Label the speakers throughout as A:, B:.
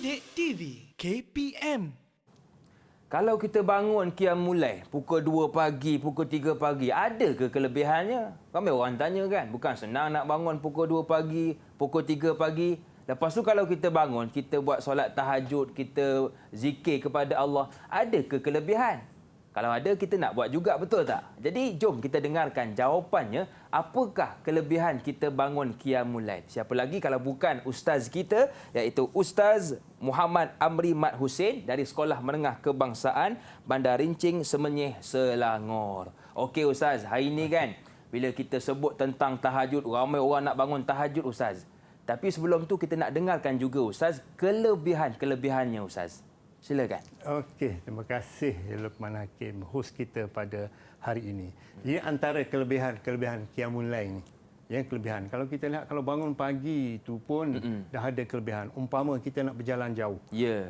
A: Didik TV KPM.
B: Kalau kita bangun qiyamul lail pukul 2 pagi, pukul 3 pagi, ada ke kelebihannya? Ramai orang tanya kan, bukan senang nak bangun pukul 2 pagi, pukul 3 pagi. Lepas tu kalau kita bangun, kita buat solat tahajud, kita zikir kepada Allah, ada ke kelebihan? Kalau ada, kita nak buat juga, betul tak? Jadi, jom kita dengarkan jawapannya, apakah kelebihan kita bangun qiyamul lail? Siapa lagi kalau bukan ustaz kita, iaitu Ustaz Muhammad Amri Mat Hussein dari Sekolah Menengah Kebangsaan Bandar Rincing, Semenyih, Selangor. Okey Ustaz, hari ini kan, bila kita sebut tentang tahajud, ramai orang nak bangun tahajud Ustaz. Tapi sebelum tu kita nak dengarkan juga Ustaz, kelebihannya Ustaz. Silakan.
C: Okey, terima kasih Luqman Hakim, hos kita pada hari ini. Jadi antara kelebihan qiyamul lail ni, yang kelebihan. Kalau kita lihat, kalau bangun pagi itu pun dah ada kelebihan. Umpama kita nak berjalan jauh.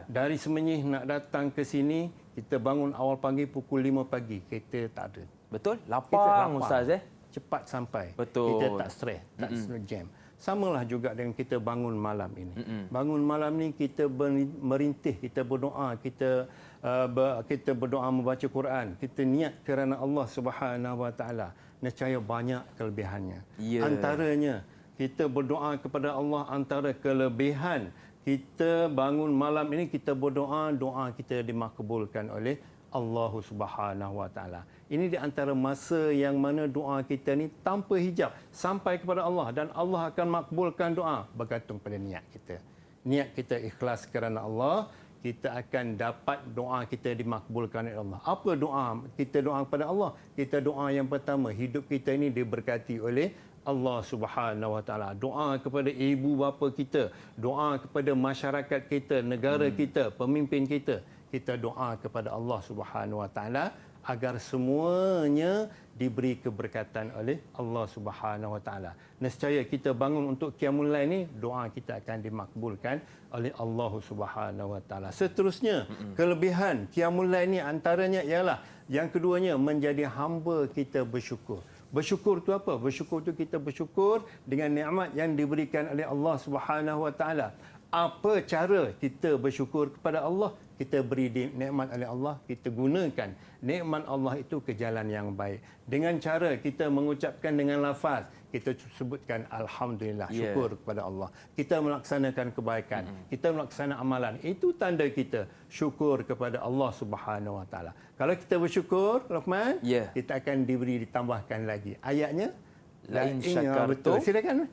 C: Dari Semenyih nak datang ke sini, kita bangun awal pagi pukul 5 pagi. Kereta tak ada.
B: Betul? Lapang Ustaz
C: Cepat sampai.
B: Betul.
C: Kita tak stres, tak jam. Samalah juga dengan kita bangun malam ini. Bangun malam ni kita merintih, kita berdoa, kita berdoa membaca Quran, kita niat kerana Allah Subhanahu Wa Taala. Nescaya banyak kelebihannya. Antaranya kita berdoa kepada Allah, antara kelebihan kita bangun malam ini, kita berdoa, doa kita dimakbulkan oleh Allah Subhanahu Wa Taala. Ini di antara masa yang mana doa kita ni tanpa hijab sampai kepada Allah, dan Allah akan makbulkan doa bergantung pada niat kita. Niat kita ikhlas kerana Allah, kita akan dapat doa kita dimakbulkan oleh Allah. Apa doa kita doa kepada Allah? Kita doa yang pertama, hidup kita ini diberkati oleh Allah Subhanahu Wa Taala. Doa kepada ibu bapa kita, doa kepada masyarakat kita, negara kita, pemimpin kita. Kita doa kepada Allah Subhanahu Wa Taala agar semuanya diberi keberkatan oleh Allah Subhanahu Wa Taala. Nescaya kita bangun untuk qiyamul lail ni, doa kita akan dimakbulkan oleh Allah Subhanahu Wa Taala. Seterusnya, kelebihan qiyamul lail ni antaranya ialah yang keduanya, menjadi hamba kita bersyukur. Bersyukur tu apa? Bersyukur tu kita bersyukur dengan nikmat yang diberikan oleh Allah Subhanahu Wa Taala. Apa cara kita bersyukur kepada Allah? Kita beri nikmat oleh Allah, kita gunakan nikmat Allah itu ke jalan yang baik. Dengan cara kita mengucapkan dengan lafaz, kita sebutkan Alhamdulillah, syukur kepada Allah. Kita melaksanakan kebaikan, kita melaksanakan amalan. Itu tanda kita syukur kepada Allah Subhanahu Wa Taala. Kalau kita bersyukur, Luqman, kita akan ditambahkan lagi. Ayatnya,
B: La in syakartum,
C: silakan.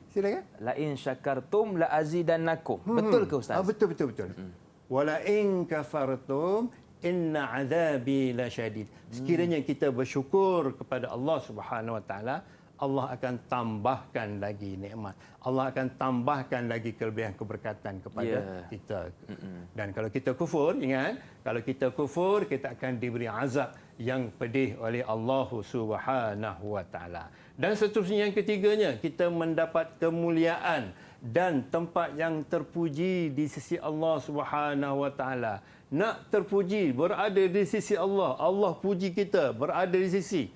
B: La in syakartum la azidannakum. Betul ke Ustaz?
C: Betul. Wala in kafartum inna azabi lasyadid. Sekiranya kita bersyukur kepada Allah Subhanahu Wa Taala, Allah akan tambahkan lagi nikmat. Allah akan tambahkan lagi kelebihan keberkatan kepada kita. Dan kalau kita kufur, ingat, kalau kita kufur, kita akan diberi azab yang pedih oleh Allah Subhanahu Wa Taala. Dan seterusnya, yang ketiganya, kita mendapat kemuliaan dan tempat yang terpuji di sisi Allah Subhanahu Wa Taala. Nak terpuji, berada di sisi Allah. Allah puji kita, berada di sisi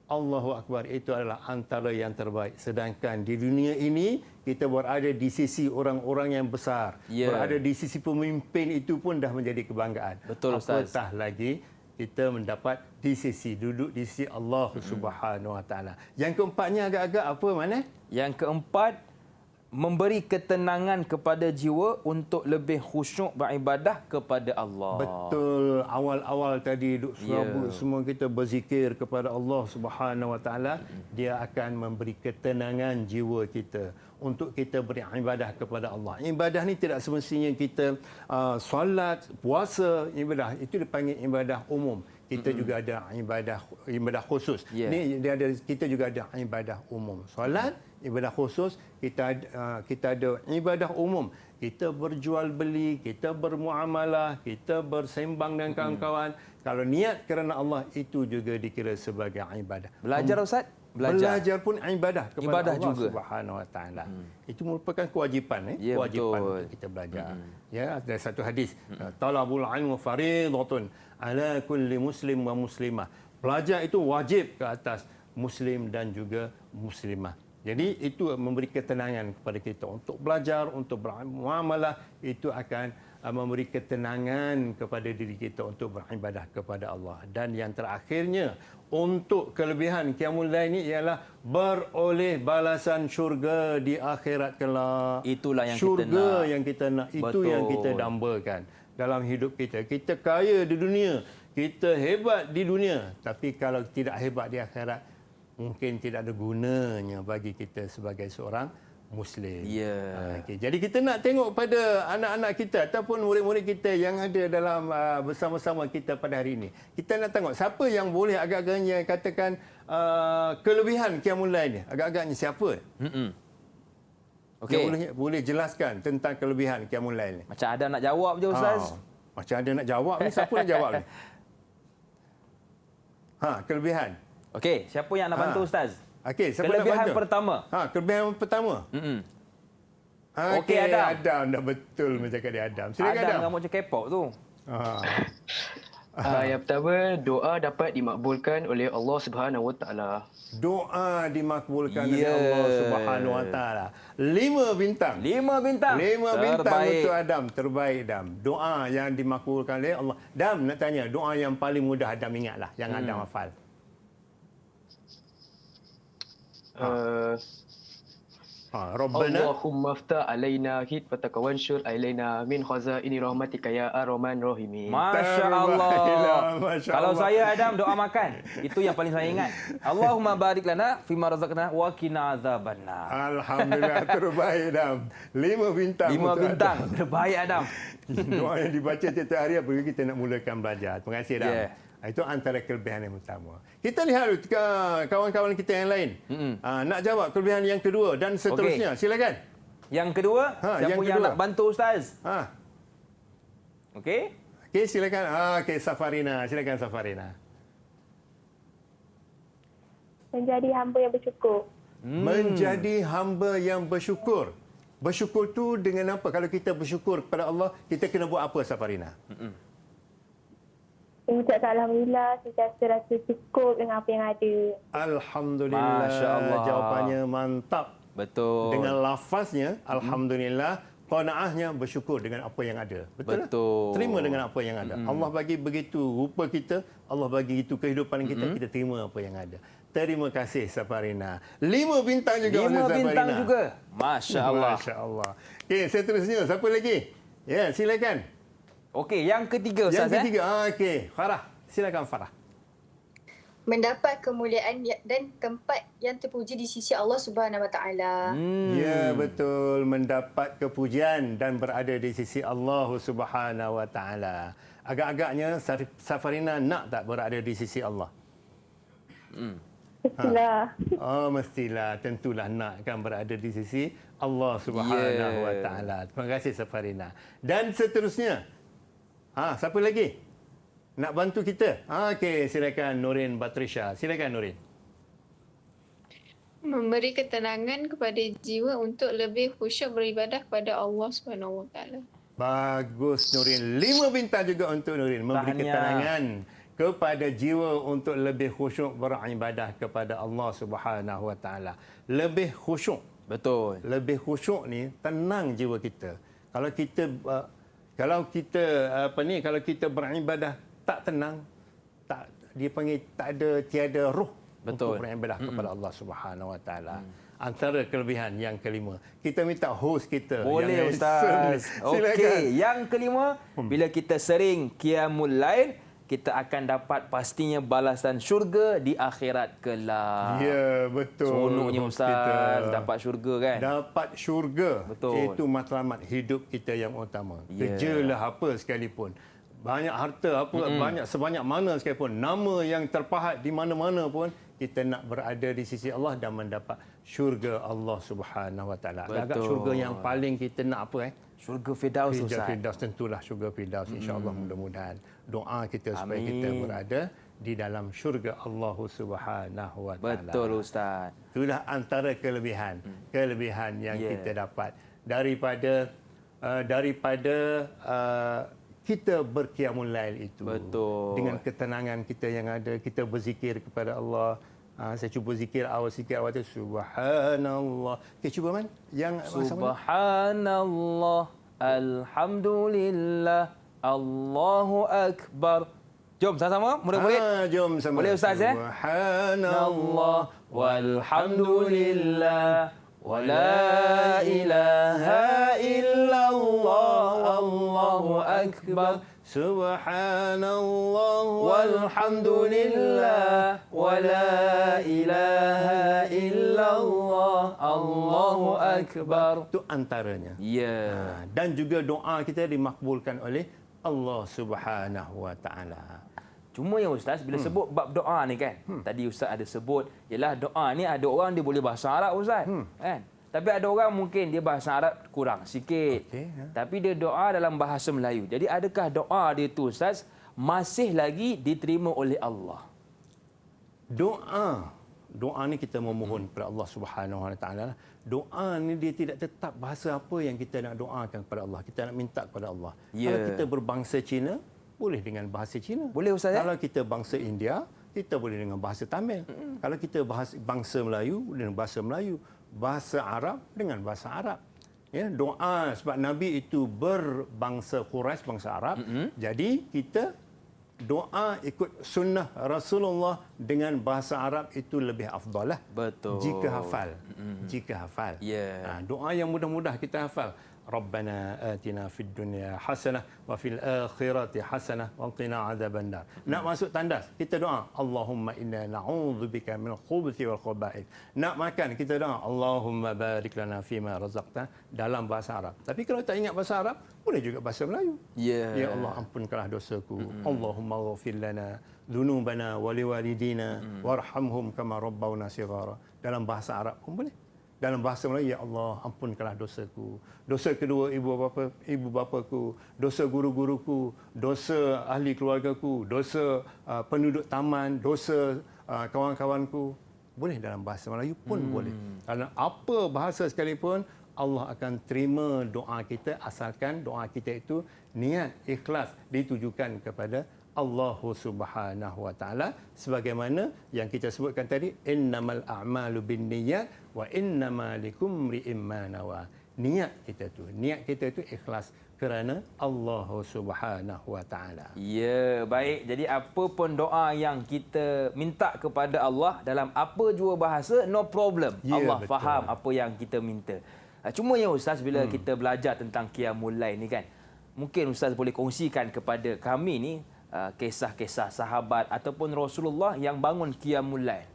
C: Allahu Akbar. Itu adalah antara yang terbaik. Sedangkan di dunia ini, kita berada di sisi orang-orang yang besar. Berada di sisi pemimpin, itu pun dah menjadi kebanggaan.
B: Betul Ustaz.
C: Apatah lagi kita mendapat duduk di sisi Allah Subhanahu Wa Taala. Yang keempatnya agak-agak apa mana?
B: Yang keempat, memberi ketenangan kepada jiwa untuk lebih khusyuk beribadah kepada Allah.
C: Betul. Awal-awal tadi duk serabut semua kita berzikir kepada Allah Subhanahu Wa Taala, dia akan memberi ketenangan jiwa kita untuk kita beribadah kepada Allah. Ibadah ni tidak semestinya kita solat, puasa, ibadah itu dipanggil ibadah umum. Kita juga ada ibadah khusus. Ni kita juga ada ibadah umum. Solat, ibadah khusus, kita ada ibadah umum. Kita berjual beli, kita bermuamalah, kita bersembang dengan kawan-kawan. Kalau niat kerana Allah, itu juga dikira sebagai ibadah.
B: Belajar Ustaz?
C: Belajar pun ibadah kepada Allah
B: juga.
C: Subhanahu Wa Taala. Itu merupakan kewajipan, kewajipan untuk kita belajar. Ya, ada satu hadis, talabul ilmu fariidatun ala kulli muslim wa muslimah. Belajar itu wajib ke atas muslim dan juga muslimah. Jadi itu memberi ketenangan kepada kita untuk belajar, untuk bermuamalah, itu akan memberi ketenangan kepada diri kita untuk beribadah kepada Allah. Dan yang terakhirnya, untuk kelebihan Qiyamul Lail ini ialah beroleh balasan syurga di akhirat kelak.
B: Itulah yang
C: syurga
B: kita nak.
C: yang kita nak. Itu
B: Betul.
C: yang kita dambakan dalam hidup kita. Kita kaya di dunia, kita hebat di dunia, tapi kalau tidak hebat di akhirat, mungkin tidak ada gunanya bagi kita sebagai seorang Muslim.
B: Ya.
C: Okey. Jadi kita nak tengok pada anak-anak kita ataupun murid-murid kita yang ada dalam bersama-sama kita pada hari ini. Kita nak tengok siapa yang boleh agak-agaknya katakan kelebihan Qiyamul Lail ni. Agak-agaknya siapa?
B: Okey.
C: Boleh jelaskan tentang kelebihan Qiyamul Lail ni.
B: Macam ada nak jawab je Ustaz.
C: Macam ada nak jawab ni. Siapa nak jawab ni? Kelebihan.
B: Okey, siapa yang nak bantu Ustaz?
C: Okey, siapa
B: Kelebihan
C: nak bantu?
B: pertama.
C: Kelebihan pertama.
B: Okey, Adam.
C: Adam dah betul macam dia Adam. Silakan Adam.
B: Adam rambut macam K-pop tu.
D: Yang pertama, doa dapat dimakbulkan oleh Allah Subhanahu Wa Taala.
C: Doa dimakbulkan oleh
B: Ya.
C: Allah Subhanahu Wa Taala. 5 bintang.
B: 5 bintang.
C: 5 bintang
B: Terbaik.
C: untuk Adam. Terbaik Adam. Doa yang dimakbulkan oleh Allah. Adam nak tanya, doa yang paling mudah Adam ingatlah, yang Adam hafal. Rabbana
D: Allahumma ftah alaina hidfataka wanshur alaina min khazaini rahmatika ya arhaman rahimin.
B: Masya Allah.
C: Terbaiklah, Masya
B: Kalau
C: Allah.
B: saya Adam doa makan. Itu yang paling saya ingat. Allahumma barik lana fima razaqtana wa qina azabannar.
C: Alhamdulillah, terbaik Adam. 5 bintang.
B: 5
C: untuk
B: bintang.
C: Adam.
B: Terbaik Adam.
C: Doa yang dibaca tiap hari apabila kita nak mulakan belajar. Terima kasih Adam.
B: Yeah.
C: Itu antara kelebihan yang utama. Kita lihat kawan-kawan kita yang lain. Nak jawab kelebihan yang kedua dan seterusnya. Silakan.
B: Yang kedua, siapa
C: yang
B: yang
C: kedua.
B: nak bantu Ustaz? Okey.
C: Okey, silakan. Okey, Safarina. Silakan Safarina.
E: Menjadi hamba yang bersyukur.
C: Menjadi hamba yang bersyukur. Bersyukur tu dengan apa? Kalau kita bersyukur kepada Allah, kita kena buat apa, Safarina?
E: Mengucap alhamdulillah, sentiasa rasa cukup dengan apa yang ada.
C: Alhamdulillah.
B: Masya Allah.
C: Jawapannya mantap.
B: Betul.
C: Dengan lafaznya, alhamdulillah, qanaahnya bersyukur dengan apa yang ada. Betul?
B: Betul.
C: Terima dengan apa yang ada. Allah bagi begitu rupa kita, Allah bagi itu kehidupan kita, kita terima apa yang ada. Terima kasih Safarina. 5 bintang juga
B: 5
C: oleh
B: bintang
C: Safarina.
B: juga. Masya Allah.
C: Masya Allah. Okey, seterusnya siapa lagi? Ya, silakan.
B: Okey, yang ketiga Ustaz.
C: Yang ketiga, okey. Farah. Silakan Farah.
F: Mendapat kemuliaan dan tempat yang terpuji di sisi Allah Subhanahu Wa Taala.
C: Ya, betul. Mendapat kepujian dan berada di sisi Allah Subhanahu Wa Taala. Agak-agaknya Safarina nak tak berada di sisi Allah?
E: Mestilah.
C: Mestilah. Tentulah nak kan berada di sisi Allah Subhanahu Wa Taala. Terima kasih Safarina. Dan seterusnya, siapa lagi nak bantu kita? Okey, silakan Nurin Batrisha. Silakan Nurin.
G: Memberi ketenangan kepada jiwa untuk lebih khusyuk beribadah kepada Allah Subhanahu Wa Taala.
C: Bagus Nurin. 5 bintang juga untuk Nurin. Memberi
B: Tahniah.
C: ketenangan kepada jiwa untuk lebih khusyuk beribadah kepada Allah Subhanahu Wa Taala. Lebih khusyuk.
B: Betul.
C: Lebih khusyuk ni tenang jiwa kita. Kalau kita beribadah tak tenang, tak dia panggil tiada roh.
B: Betul.
C: Untuk beribadah kepada Allah Subhanahu Wa Taala. Antara kelebihan yang kelima. Kita minta host kita.
B: Boleh
C: yang
B: Ustaz.
C: Silakan.
B: Okey, yang kelima, bila kita sering Qiyamul Lail, kita akan dapat pastinya balasan syurga di akhirat kelak.
C: Ya, betul.
B: Seronoknya
C: host
B: Ustaz,
C: kita.
B: dapat syurga kan?
C: Dapat syurga.
B: Betul.
C: Itu matlamat hidup kita yang utama.
B: Ya.
C: Kerjalah apa sekalipun. Banyak harta apa, sebanyak mana sekalipun. Nama yang terpahat di mana-mana pun, kita nak berada di sisi Allah dan mendapat syurga Allah Subhanahu Wa Taala. Agak syurga yang paling kita nak apa
B: Syurga Firdaus Ustaz.
C: Firdaus, tentulah syurga Firdaus, insya-Allah. Mudah-mudahan doa kita supaya kita berada di dalam syurga Allah Subhanahu Wa Taala.
B: Betul Ustaz.
C: Itulah antara kelebihan yang kita dapat daripada kita berqiyamul lail itu.
B: Betul.
C: Dengan ketenangan kita yang ada, kita berzikir kepada Allah. Saya cuba zikir awal tu subhanallah. Okey, cuba Man yang
B: Subhanallah Alhamdulillah, Allahu Akbar. Jom sama-sama murid-murid.
C: Jom sama.
B: Boleh Ustaz ya?
C: Subhanallah
B: walhamdulillah wa la ilaha illallah wallahu akbar.
C: Subhanallah
B: Walhamdulillah wa la ilaha illallah Allahu akbar.
C: Itu antaranya.
B: Ya.
C: Dan juga doa kita dimakbulkan oleh Allah Subhanahu wa taala.
B: Cuma ya Ustaz, bila sebut bab doa ni kan, tadi Ustaz ada sebut, ialah doa ni ada orang dia boleh bahasa Arab Ustaz. Kan? Tapi ada orang mungkin dia bahasa Arab kurang sikit.
C: Okey, ya.
B: Tapi dia doa dalam bahasa Melayu. Jadi adakah doa dia tu Ustaz masih lagi diterima oleh Allah?
C: Doa ni kita memohon kepada Allah Subhanahu wa taala. Doa ni dia tidak tetap bahasa apa yang kita nak doakan kepada Allah. Kita nak minta kepada Allah.
B: Ya.
C: Kalau kita berbangsa Cina, boleh dengan bahasa Cina.
B: Boleh Ustaz ya?
C: Kalau kita bangsa India, kita boleh dengan bahasa Tamil. Kalau kita bangsa Melayu, dengan bahasa Melayu. Bahasa Arab dengan bahasa Arab. Ya, doa sebab Nabi itu berbangsa Quraisy, bangsa Arab. Jadi kita doa ikut sunnah Rasulullah dengan bahasa Arab itu lebih afdal lah.
B: Betul.
C: Jika hafal. Jika hafal.
B: Ya.
C: Doa yang mudah-mudah kita hafal. Rabbana atina fid dunya hasanah wa fil akhirati hasanah wa qina adzabannar. Nak masuk tandas, kita doa Allahumma inna na'udzubika minal khubuthi wal khaba'ith. Nak makan, kita doa Allahumma barik lana fima razaqtana dalam bahasa Arab. Tapi kalau tak ingat bahasa Arab, boleh juga bahasa Melayu.
B: Ya.
C: Ya Allah, ampunkanlah dosaku. Allahumma ghfir lana dhunubana wa liwalidina warhamhum kama rabbawna shighara. Dalam bahasa Arab pun boleh. Dalam bahasa Melayu, ya Allah, ampunkanlah dosaku. Dosa kedua ibu bapaku, dosa guru-guruku, dosa ahli keluargaku, dosa penduduk taman, dosa kawan-kawanku. Boleh dalam bahasa Melayu pun boleh. Kerana apa bahasa sekalipun, Allah akan terima doa kita asalkan doa kita itu niat ikhlas ditujukan kepada Allah Subhanahu wa taala, sebagaimana yang kita sebutkan tadi, innamal a'malu binniyat wa innamal likum ri'im ma nawa. Niat kita itu ikhlas kerana Allah Subhanahu wa taala.
B: Ya, baik. Jadi apa pun doa yang kita minta kepada Allah dalam apa jua bahasa, no problem.
C: Ya,
B: Allah
C: betul.
B: faham apa yang kita minta. Cuma ya Ustaz, bila kita belajar tentang Qiyamul Lail ni kan, mungkin Ustaz boleh kongsikan kepada kami ni kisah-kisah sahabat ataupun Rasulullah yang bangun Qiyamul Lail.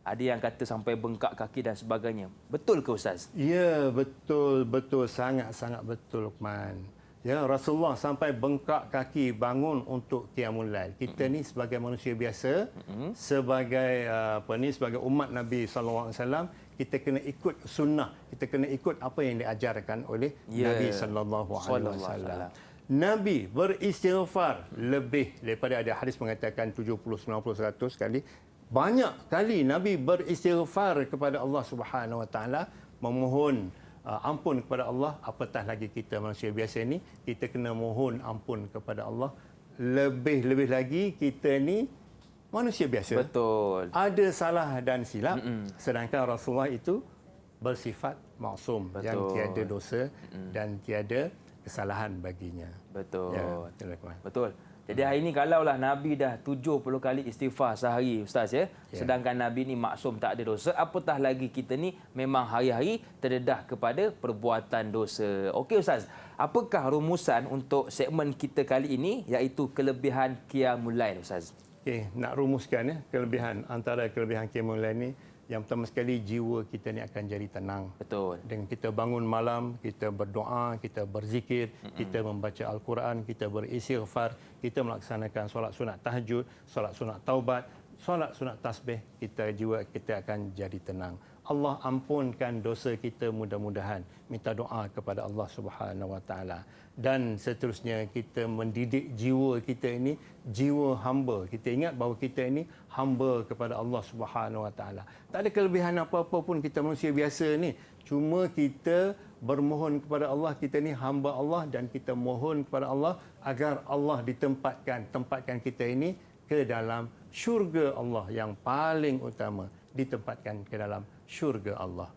B: Ada yang kata sampai bengkak kaki dan sebagainya. Betul ke Ustaz?
C: Ya, betul, sangat-sangat betul, Luqman. Ya, Rasulullah sampai bengkak kaki bangun untuk Qiyamul Lail. Kita ni sebagai manusia biasa, sebagai sebagai umat Nabi sallallahu alaihi wasallam, kita kena ikut sunnah, kita kena ikut apa yang diajarkan oleh Nabi sallallahu alaihi wasallam. Nabi beristighfar lebih daripada, ada hadis mengatakan 70, 90, 100 kali. Banyak kali Nabi beristighfar kepada Allah Subhanahu wa taala, memohon ampun kepada Allah. Apatah lagi kita manusia biasa ni, kita kena mohon ampun kepada Allah. Lebih-lebih lagi kita ni manusia biasa.
B: Betul.
C: Ada salah dan silap, sedangkan Rasulullah itu bersifat maksum, yang tiada dosa dan tiada kesalahan baginya.
B: Betul.
C: Ya, betul.
B: Betul. Jadi hari ini kalaulah Nabi dah 70 kali istighfar sehari Ustaz ya, sedangkan Nabi ni maksum tak ada dosa, apatah lagi kita ni memang hari-hari terdedah kepada perbuatan dosa. Okey Ustaz, apakah rumusan untuk segmen kita kali ini, iaitu kelebihan Qiyamul Lail Ustaz?
C: Okey, nak rumuskan ya, antara kelebihan Qiyamul Lail ni, yang pertama sekali, jiwa kita ni akan jadi tenang.
B: Betul.
C: Dengan kita bangun malam, kita berdoa, kita berzikir, kita membaca Al-Quran, kita beristighfar, kita melaksanakan solat sunat tahajud, solat sunat taubat, solat sunat tasbih, jiwa kita akan jadi tenang. Allah ampunkan dosa kita mudah-mudahan. Minta doa kepada Allah Subhanahu wa taala. Dan seterusnya, kita mendidik jiwa kita ini jiwa hamba. Kita ingat bahawa kita ini hamba kepada Allah Subhanahu wa taala. Tak ada kelebihan apa-apa pun, kita manusia biasa ni. Cuma kita bermohon kepada Allah, kita ni hamba Allah, dan kita mohon kepada Allah agar Allah tempatkan kita ini ke dalam syurga Allah yang paling utama, ditempatkan ke dalam syurga Allah.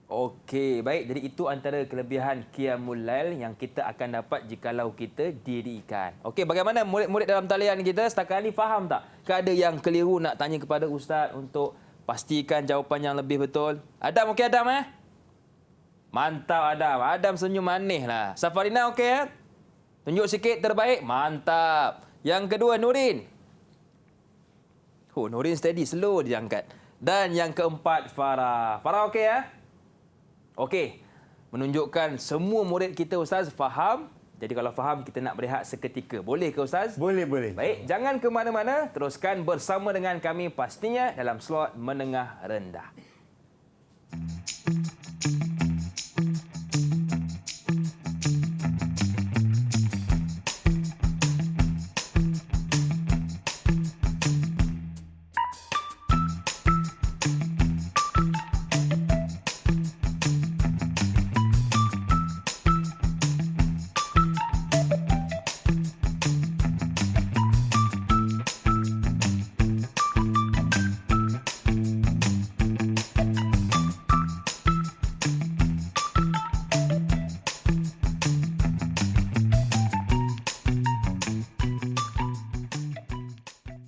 B: Okey, baik. Jadi itu antara kelebihan Qiyamul Lail yang kita akan dapat jikalau kita dirikan. Okey, bagaimana murid-murid dalam talian kita setakat ini faham tak? Ke ada yang keliru nak tanya kepada ustaz untuk pastikan jawapan yang lebih betul? Adam, okey Adam Mantap Adam. Adam senyum manis lah. Safarina okey Tunjuk sikit terbaik. Mantap. Yang kedua Nurin. Oh, Nurin steady, slow dia angkat. Dan yang keempat Farah. Farah okey Okey. Menunjukkan semua murid kita Ustaz faham. Jadi kalau faham kita nak berehat seketika. Boleh ke Ustaz?
C: Boleh, boleh.
B: Baik, jangan ke mana-mana. Teruskan bersama dengan kami pastinya dalam slot menengah rendah.